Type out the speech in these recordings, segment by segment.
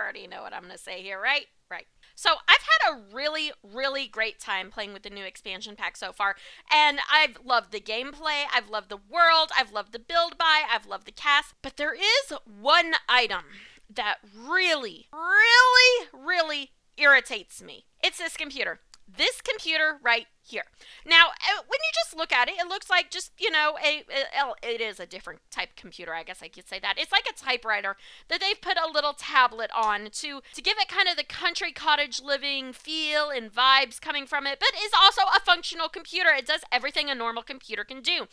already know what I'm going to say here, right? Right. So I've had a really, really great time playing with the new expansion pack so far, and I've loved the gameplay, I've loved the world, I've loved the build buy, I've loved the cast, but there is one item that really, really, really irritates me. It's this computer. This computer right here. Now, when you just look at it, it looks like just, it is a different type computer, I guess I could say that. It's like a typewriter that they've put a little tablet on to give it kind of the country cottage living feel and vibes coming from it, but is also a functional computer. It does everything a normal computer can do.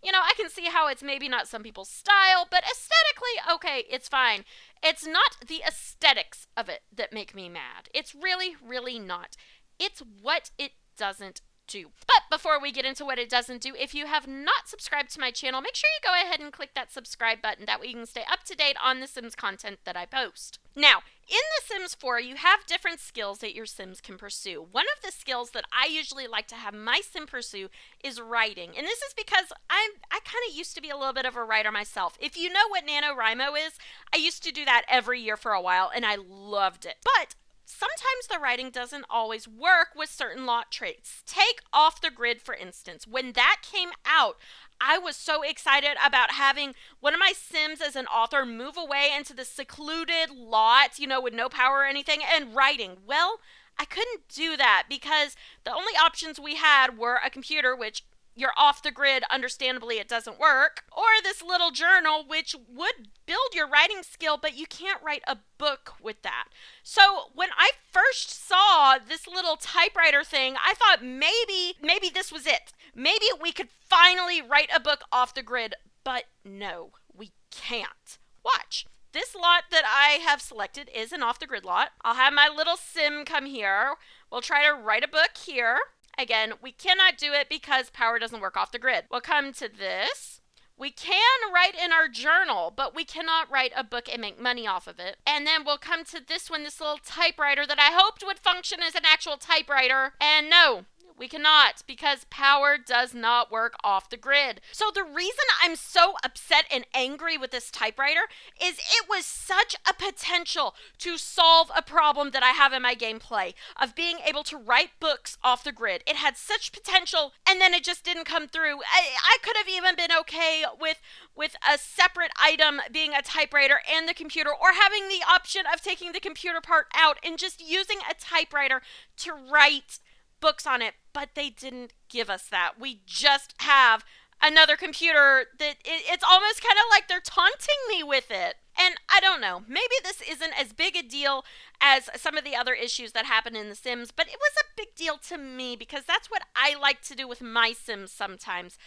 I can see how it's maybe not some people's style, but aesthetically, okay, it's fine. It's not the aesthetics of it that make me mad. It's really, really not. It's what it doesn't do. But before we get into what it doesn't do, if you have not subscribed to my channel, make sure you go ahead and click that subscribe button. That way you can stay up to date on the Sims content that I post. Now, in The Sims 4, you have different skills that your Sims can pursue. One of the skills that I usually like to have my Sim pursue is writing. And this is because I kind of used to be a little bit of a writer myself. If you know what NaNoWriMo is, I used to do that every year for a while, and I loved it. But sometimes the writing doesn't always work with certain lot traits. Take Off the Grid, for instance. When that came out, I was so excited about having one of my Sims as an author move away into the secluded lot, with no power or anything, and writing. Well, I couldn't do that because the only options we had were a computer, which you're off the grid, understandably it doesn't work, or this little journal, which would build your writing skill, but you can't write a book with that. So when I first saw this little typewriter thing, I thought maybe this was it. Maybe we could finally write a book off the grid, but no, we can't. Watch. This lot that I have selected is an off the grid lot. I'll have my little Sim come here. We'll try to write a book here. Again, we cannot do it because power doesn't work off the grid. We'll come to this. We can write in our journal, but we cannot write a book and make money off of it. And then we'll come to this one, this little typewriter that I hoped would function as an actual typewriter. And no, we cannot because power does not work off the grid. So the reason I'm so upset and angry with this typewriter is it was such a potential to solve a problem that I have in my gameplay of being able to write books off the grid. It had such potential and then it just didn't come through. I could have even been okay with a separate item being a typewriter and the computer, or having the option of taking the computer part out and just using a typewriter to write books on it, but they didn't give us that. We just have another computer that it's almost kind of like they're taunting me with it. And I don't know, maybe this isn't as big a deal as some of the other issues that happen in The Sims, but it was a big deal to me because that's what I like to do with my Sims sometimes.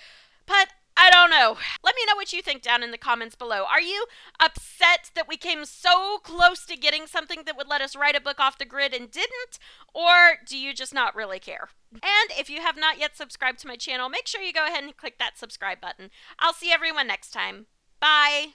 But I don't know. Let me know what you think down in the comments below. Are you upset that we came so close to getting something that would let us write a book off the grid and didn't? Or do you just not really care? And if you have not yet subscribed to my channel, make sure you go ahead and click that subscribe button. I'll see everyone next time. Bye!